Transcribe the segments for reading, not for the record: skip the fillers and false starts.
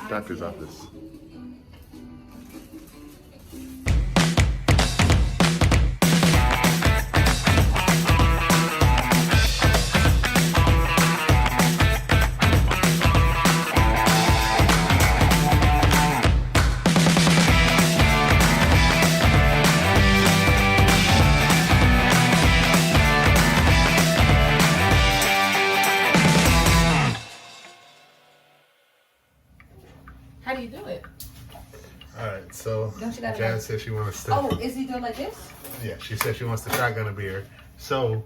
Doctor's office. How do you do it? Alright, so Jan Jan said she wants to. Oh, is he doing like this? Yeah, she said she wants to shotgun a beer. So,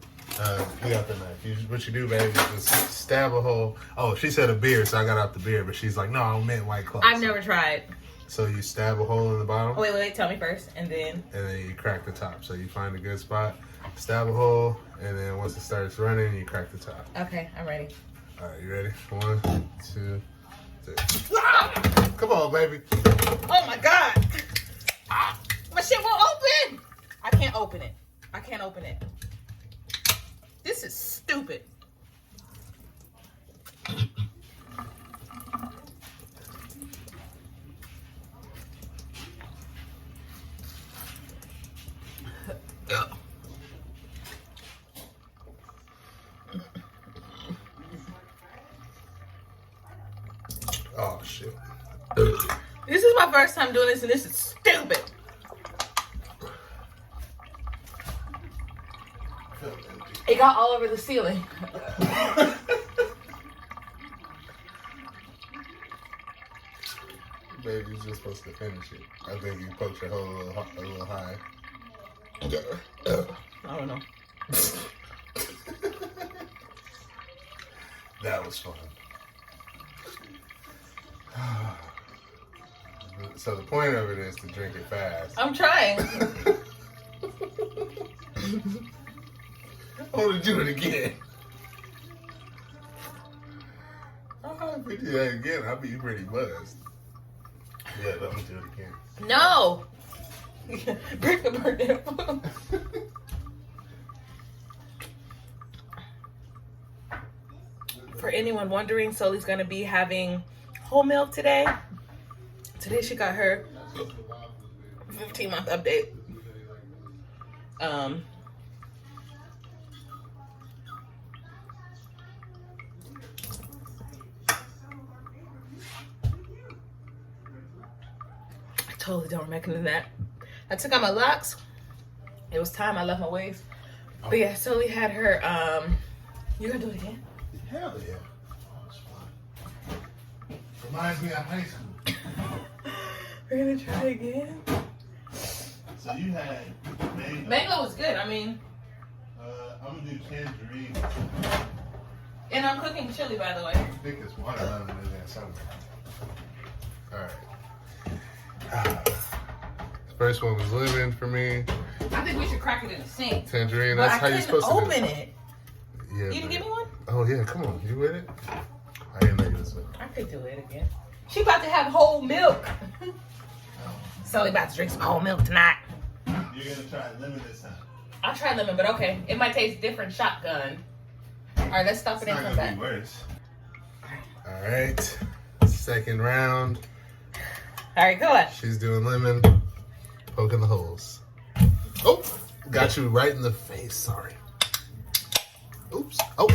we got the knife. What you do, baby, is just stab a hole. Oh, she said a beer, so I got out the beer, but she's like, no, I meant White Claw. I've never tried. So you stab a hole in the bottom. Oh, wait, tell me first, and then. And then you crack the top. So you find a good spot, stab a hole, and then once it starts running, you crack the top. Okay, I'm ready. Alright, you ready? 1, 2, 3. Come on, baby. Oh my God. My shit won't open. I can't open it. I can't open it. This is stupid. Oh, shit. This is my first time doing this, and this is stupid. It got all over the ceiling. Baby, you're just supposed to finish it. I think you poked your hole a little high. I don't know. That was fun. So the point of it is to drink it fast. I'm trying. Oh, to do it again. If we do that again, I'll be pretty buzzed. Yeah, let me do it again. No. Break the birthday phone. For anyone wondering, Sully's gonna be having whole milk today. Today she got her 15-month update. I totally don't recommend that. I took out my locks. It was time I left my waves. But yeah, Sully had her, you gonna do it again? Hell yeah. Oh, it's fun. Reminds me of high school. We're gonna try again. So you had mango. Mango was good, I mean. I'm gonna do tangerine. And I'm cooking chili, by the way. I think it's watermelon in there somewhere. Alright. First one was lemon for me. I think we should crack it in the sink. Tangerine, But that's I how you're couldn't supposed to do open it. it. Yeah, You didn't give me one? Oh yeah, come on. You with it? I didn't know you was with it. I could do it again. She about to have whole milk. Sully about to drink some whole milk tonight. You're gonna try lemon this time. I'll try lemon, but okay. It might taste different shotgun. Alright, let's stop it and come back. Worse. Alright. Second round. Alright, go on. She's doing lemon. Poking the holes. Oh! Got you right in the face. Sorry. Oops. Oh.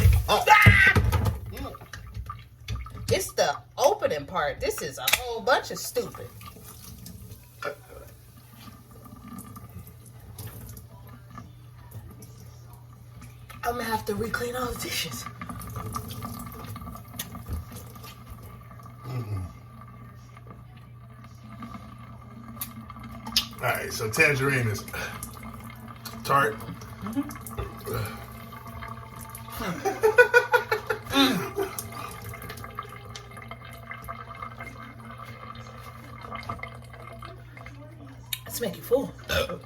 It's the opening part. This is a whole bunch of stupid. I'm gonna have to re-clean all the dishes. Alright, so tangerine is tart. Let's make it full. I'm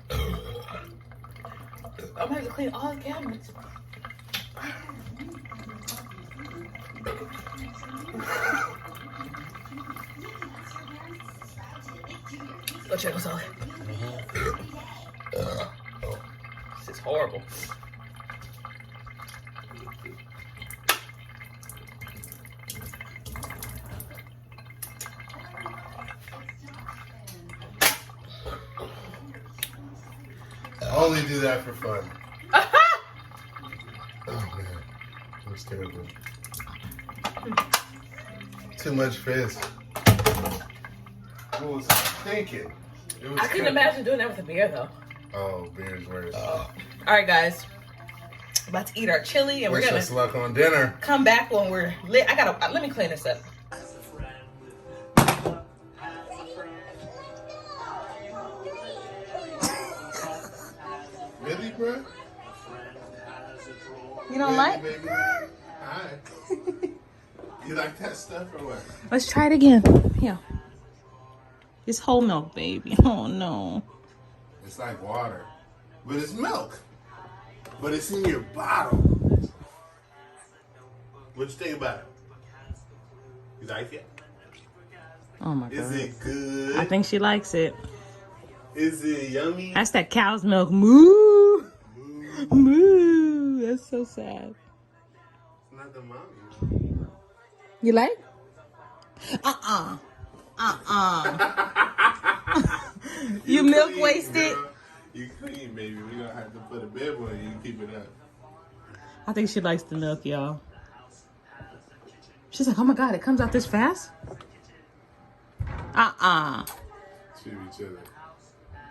gonna have to clean all the cabinets. Go check us out. This is horrible. Only do that for fun. Oh man, that was terrible. Too much fizz. What was I thinking? I couldn't imagine doing that with a beer though. Oh, beer's worse. All right, guys. About to eat our chili, and Wish we're gonna us luck on dinner. come back when we're lit. Let me clean this up. Really, bro? You don't like? Baby. Hi. You like that stuff or what? Let's try it again. Yeah. It's whole milk, baby. Oh no. It's like water, but it's milk. But it's in your bottle. What you think about it? You like it? Oh my Is god. it good? I think she likes it. Is it yummy? That's that cow's milk. Moo. Moo. That's so sad. It's not the mommy. You like? You milk clean, wasted? girl. You clean, baby. We gonna have to put a bib on you. You keep it up. I think she likes the milk, y'all. She's like, oh my god, it comes out this fast? She be chilling.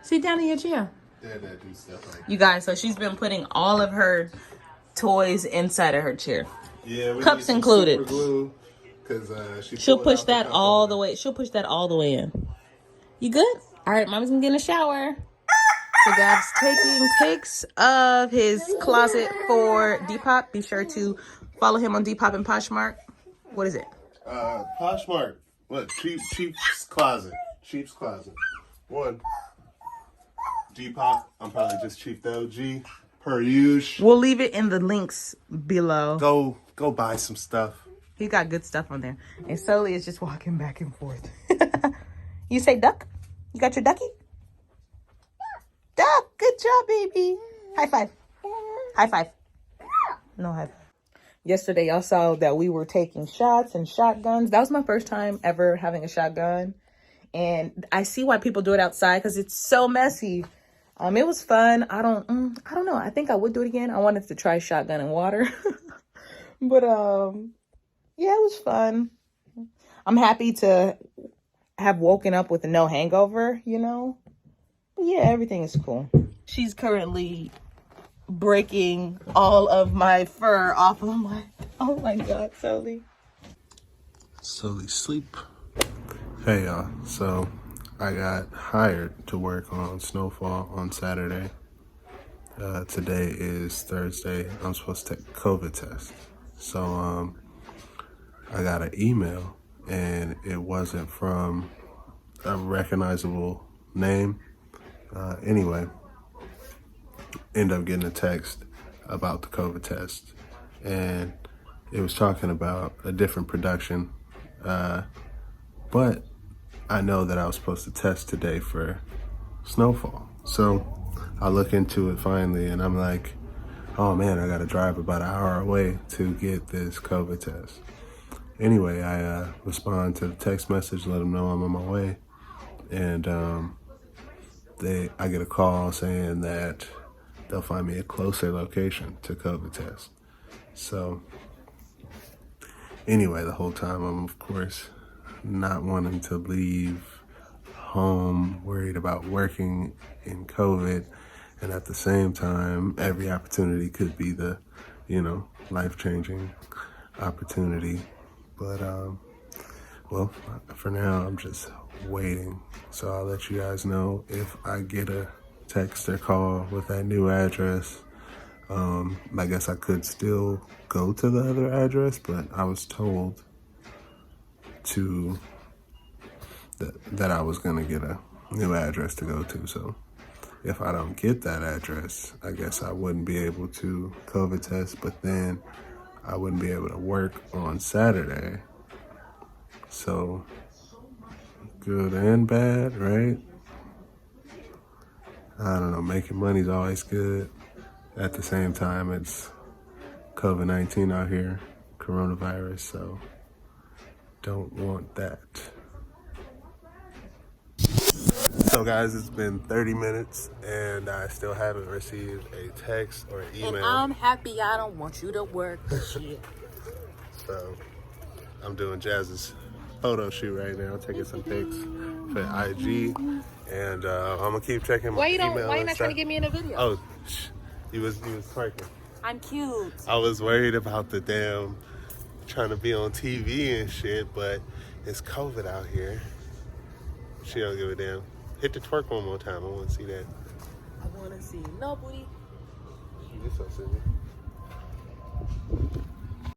Sit down in your chair. Dad do stuff like that. You guys, so she's been putting all of her toys inside of her chair. Yeah, we Cups need some included. super glue, 'cause, She'll push that all the way. She'll push that all the way in. You good? All right, Mommy's gonna get in the shower. So Gab's taking pics of his closet for Depop. Be sure to follow him on Depop and Poshmark. What is it? Poshmark. What? Cheap's Closet. Cheap's Closet. One. Depop. I'm probably just cheap the OG. Per usual. We'll leave it in the links below. Go buy some stuff. He got good stuff on there. And Sully is just walking back and forth. You say duck? You got your ducky? Duck. Good job, baby. High five. High five. No high five. Yesterday, y'all saw that we were taking shots and shotguns. That was my first time ever having a shotgun. And I see why people do it outside because it's so messy. It was fun. I don't know. I think I would do it again. I wanted to try shotgun and water. But, yeah, it was fun. I'm happy to have woken up with no hangover, you know? But yeah, everything is cool. She's currently breaking all of my fur off of my... Oh my God, Sully. Sully sleep. Hey y'all, so I got hired to work on Snowfall on Saturday. Today is Thursday. I'm supposed to take a COVID test. So I got an email and it wasn't from a recognizable name. Anyway, end up getting a text about the COVID test, and it was talking about a different production, but I know that I was supposed to test today for Snowfall. So I look into it finally, and I'm like, oh man, I gotta drive about an hour away to get this COVID test. Anyway, I respond to the text message, let them know I'm on my way, and I get a call saying that they'll find me a closer location to COVID test. So anyway, the whole time I'm, of course, not wanting to leave home, worried about working in COVID, and at the same time, every opportunity could be the, life-changing opportunity. But, well, for now, I'm just waiting. So I'll let you guys know if I get a text or call with that new address. I guess I could still go to the other address, but I was told that I was gonna get a new address to go to. So if I don't get that address, I guess I wouldn't be able to COVID test, but then I wouldn't be able to work on Saturday. So good and bad, right? I don't know, making money's always good. At the same time, it's COVID-19 out here, coronavirus, so don't want that. So guys, it's been 30 minutes and I still haven't received a text or email. And I'm happy. I don't want you to work. Shit. So I'm doing Jazz's photo shoot right now, taking some pics for IG, and I'm gonna keep checking my email. Why you not trying to get me in a video? Oh, he was twerking. I'm cute. I was worried about the damn trying to be on TV and shit, but it's COVID out here. She don't give a damn. Hit the twerk one more time. I want to see that. I want to see no booty. You're so silly.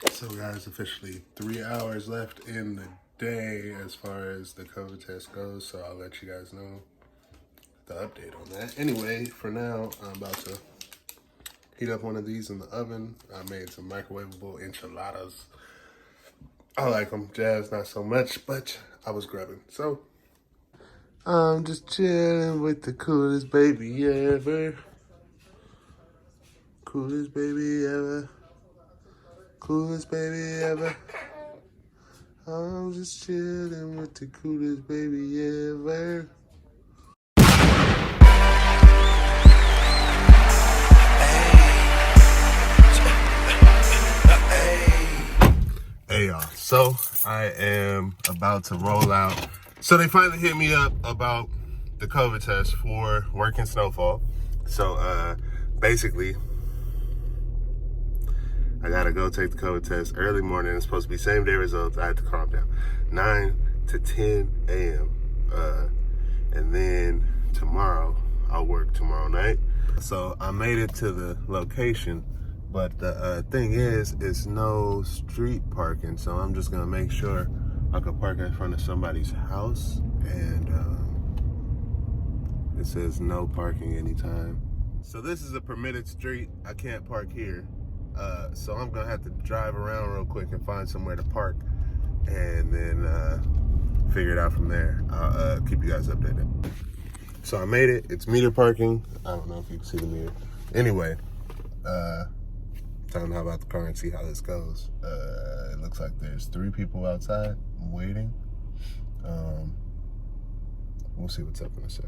So guys, officially 3 hours left in the day as far as the COVID test goes. So I'll let you guys know the update on that. Anyway, for now, I'm about to heat up one of these in the oven. I made some microwavable enchiladas. I like them. Jazz, not so much, but I was grubbing. So I'm just chilling with the coolest baby ever. Coolest baby ever. Coolest baby ever. I'm just chilling with the coolest baby ever. Hey y'all, so I am about to roll out. So they finally hit me up about the COVID test for working Snowfall. So basically, I gotta go take the COVID test early morning. It's supposed to be same day results. I had to calm down. 9 to 10 a.m. And then tomorrow, I'll work tomorrow night. So I made it to the location, but the thing is, it's no street parking. So I'm just gonna make sure I can park in front of somebody's house. And it says no parking anytime. So this is a permitted street. I can't park here. So I'm gonna have to drive around real quick and find somewhere to park, and then figure it out from there. I'll keep you guys updated. So I made it. It's meter parking. I don't know if you can see the meter. Anyway, time to hop out the car and see how this goes. It looks like there's 3 people outside waiting. We'll see what's up in a sec.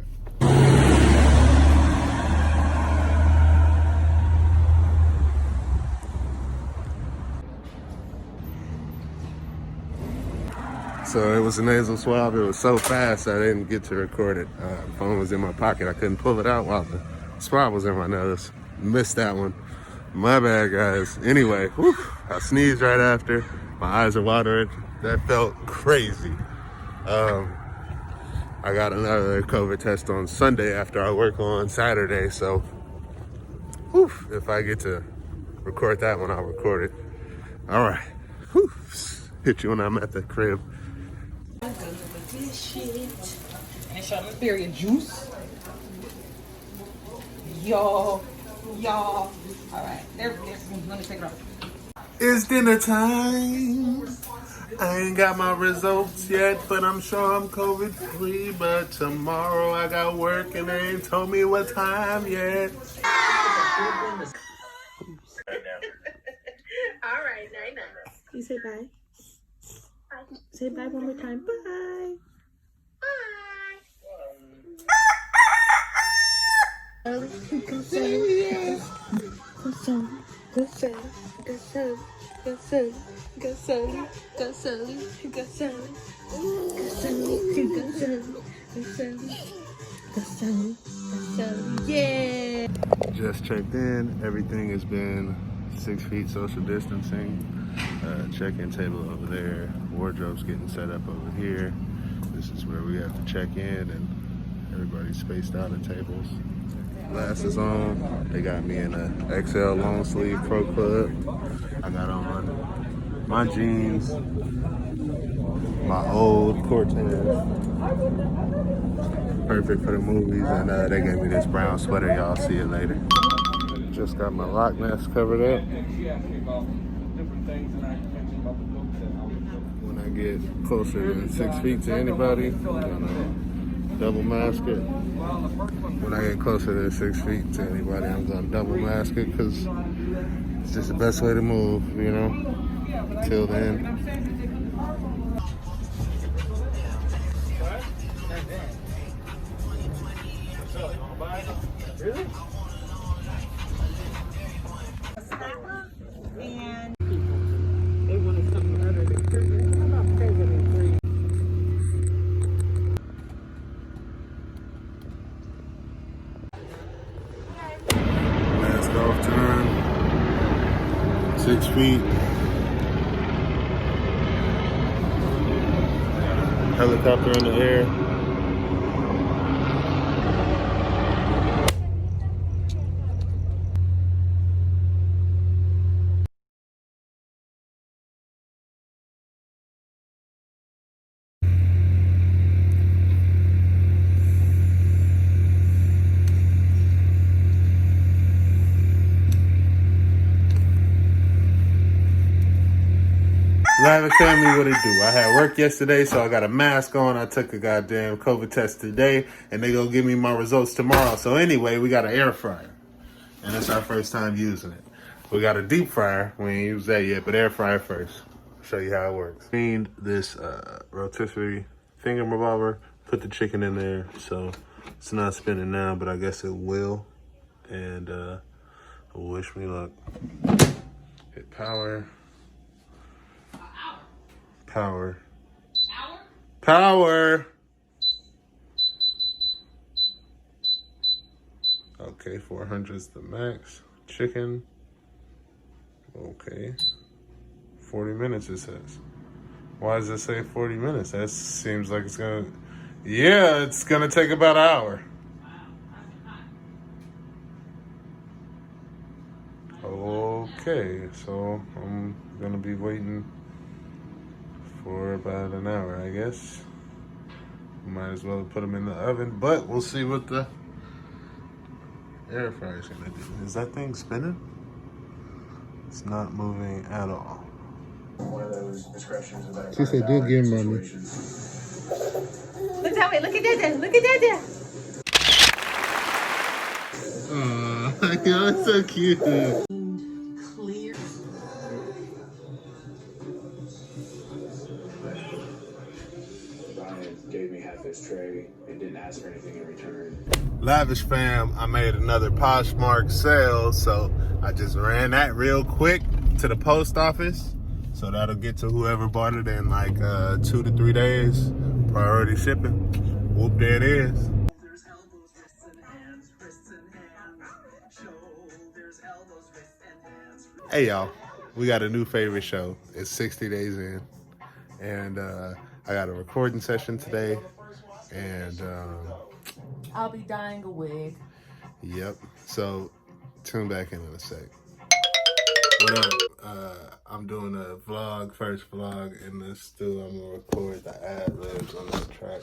So it was a nasal swab. It was so fast I didn't get to record it. The phone was in my pocket. I couldn't pull it out while the swab was in my nose. Missed that one. My bad, guys. Anyway, whew, I sneezed right after. My eyes are watering. That felt crazy. I got another COVID test on Sunday after I work on Saturday. So whew, if I get to record that one, I'll record it. All right. Whew. Hit you when I'm at the crib. This shit. And strawberry juice. Y'all. All right, there. Let me take it off. It's dinner time. I ain't got my results yet, but I'm sure I'm COVID free. But tomorrow I got work and they ain't told me what time yet. All right, night. You say bye. Bye. Say bye one more time. Bye. Yeah. Just checked in. Everything has been 6 feet social distancing. Check-in table over there. Wardrobe's getting set up over here. This is where we have to check in, and everybody's spaced out at tables. Glasses on. They got me in a XL long sleeve Pro Club. I got on my jeans, my old Cortez, perfect for the movies, and they gave me this brown sweater. Y'all see it later. Just got my Loch Ness covered up. When I get closer than 6 feet to anybody, I'm gonna double mask it. When I get closer than 6 feet to anybody, I'm gonna double mask it because it's just the best way to move, you know. Till then. feet. Helicopter in the air. Lavish Family, what it do? I had work yesterday, so I got a mask on. I took a goddamn COVID test today, and they gonna give me my results tomorrow. So anyway, we got an air fryer, and it's our first time using it. We got a deep fryer. We ain't used that yet, but air fryer first. I'll show you how it works. Cleaned this rotisserie thingamabob, put the chicken in there, so it's not spinning now, but I guess it will. And wish me luck. Hit power. Power. Power. Okay, 400 is the max. Chicken. Okay. 40 minutes it says. Why does it say 40 minutes? That seems like it's gonna... Yeah, it's gonna take about an hour. Okay, so I'm gonna be waiting for about an hour, I guess. Might as well put them in the oven, but we'll see what the air fryer is gonna do. Is that thing spinning? It's not moving at all. One of those descriptions about She said, "Do give mommy." Look that way. Look at that. Look at that. Oh, you're so cute. Clear. Brian gave me half his tray and didn't ask for anything in return. Lavish fam, I made another Poshmark sale, so I just ran that real quick to the post office. So that'll get to whoever bought it in like 2 to 3 days. Priority shipping. Whoop, there it is. Shoulders, elbows, wrists and hands, wrists and hands. Shoulders, elbows, wrists and hands. Hey y'all, we got a new favorite show. It's 60 days in. And I got a recording session today. And I'll be dyeing a wig. yep. So tune back in a sec. What up? I'm doing a vlog, first vlog in the studio. I'm gonna record the ad libs on this track,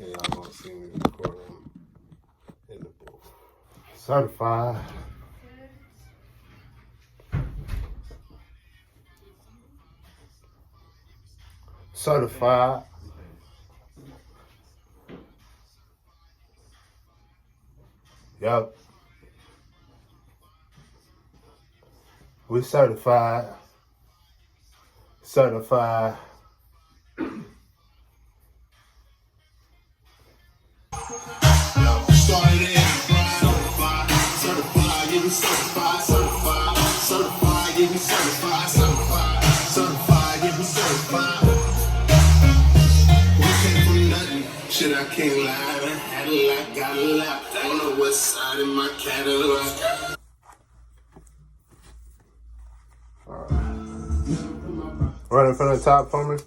and y'all gonna see me record them in the booth. Certified. Certified. Yup. We certified. Certified. Started in certified, certified, give me certified, certified, certified, give me certified, certified, certified, give me certified. We came from nothing, shit I can't lie, I had a lot, got a lot, on the west side in my Cadillac. Running from the top for me.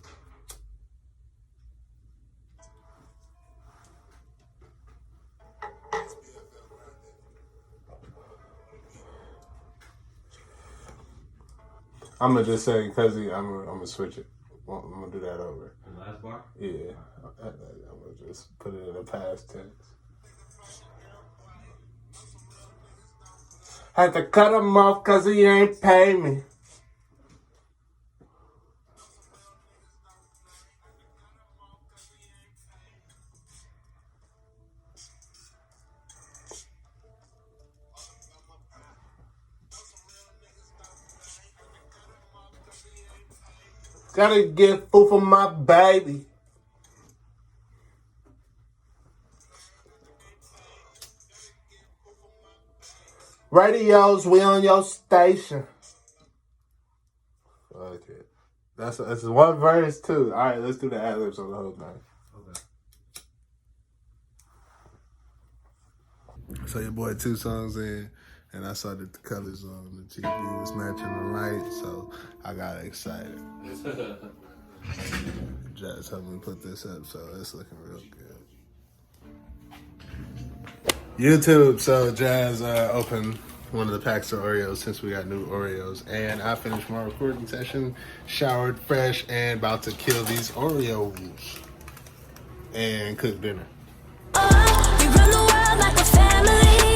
I'm gonna just say, cause I'm gonna switch it. I'm gonna do that over. The last bar? Yeah, I'm gonna just put it in the past tense. Had to cut him off cause he ain't pay me. Gotta get food for my baby. Radios, we on your station. Fuck it. That's one verse too. All right, let's do the ad libs on the whole thing. Okay. So your boy 2 songs in. and I saw that the colors on the TV was matching the light, so I got excited. Jazz helped me put this up, so it's looking real good. YouTube, so Jazz opened one of the packs of Oreos since we got new Oreos, and I finished my recording session, showered fresh, and about to kill these Oreos and cook dinner. We run the world like a family.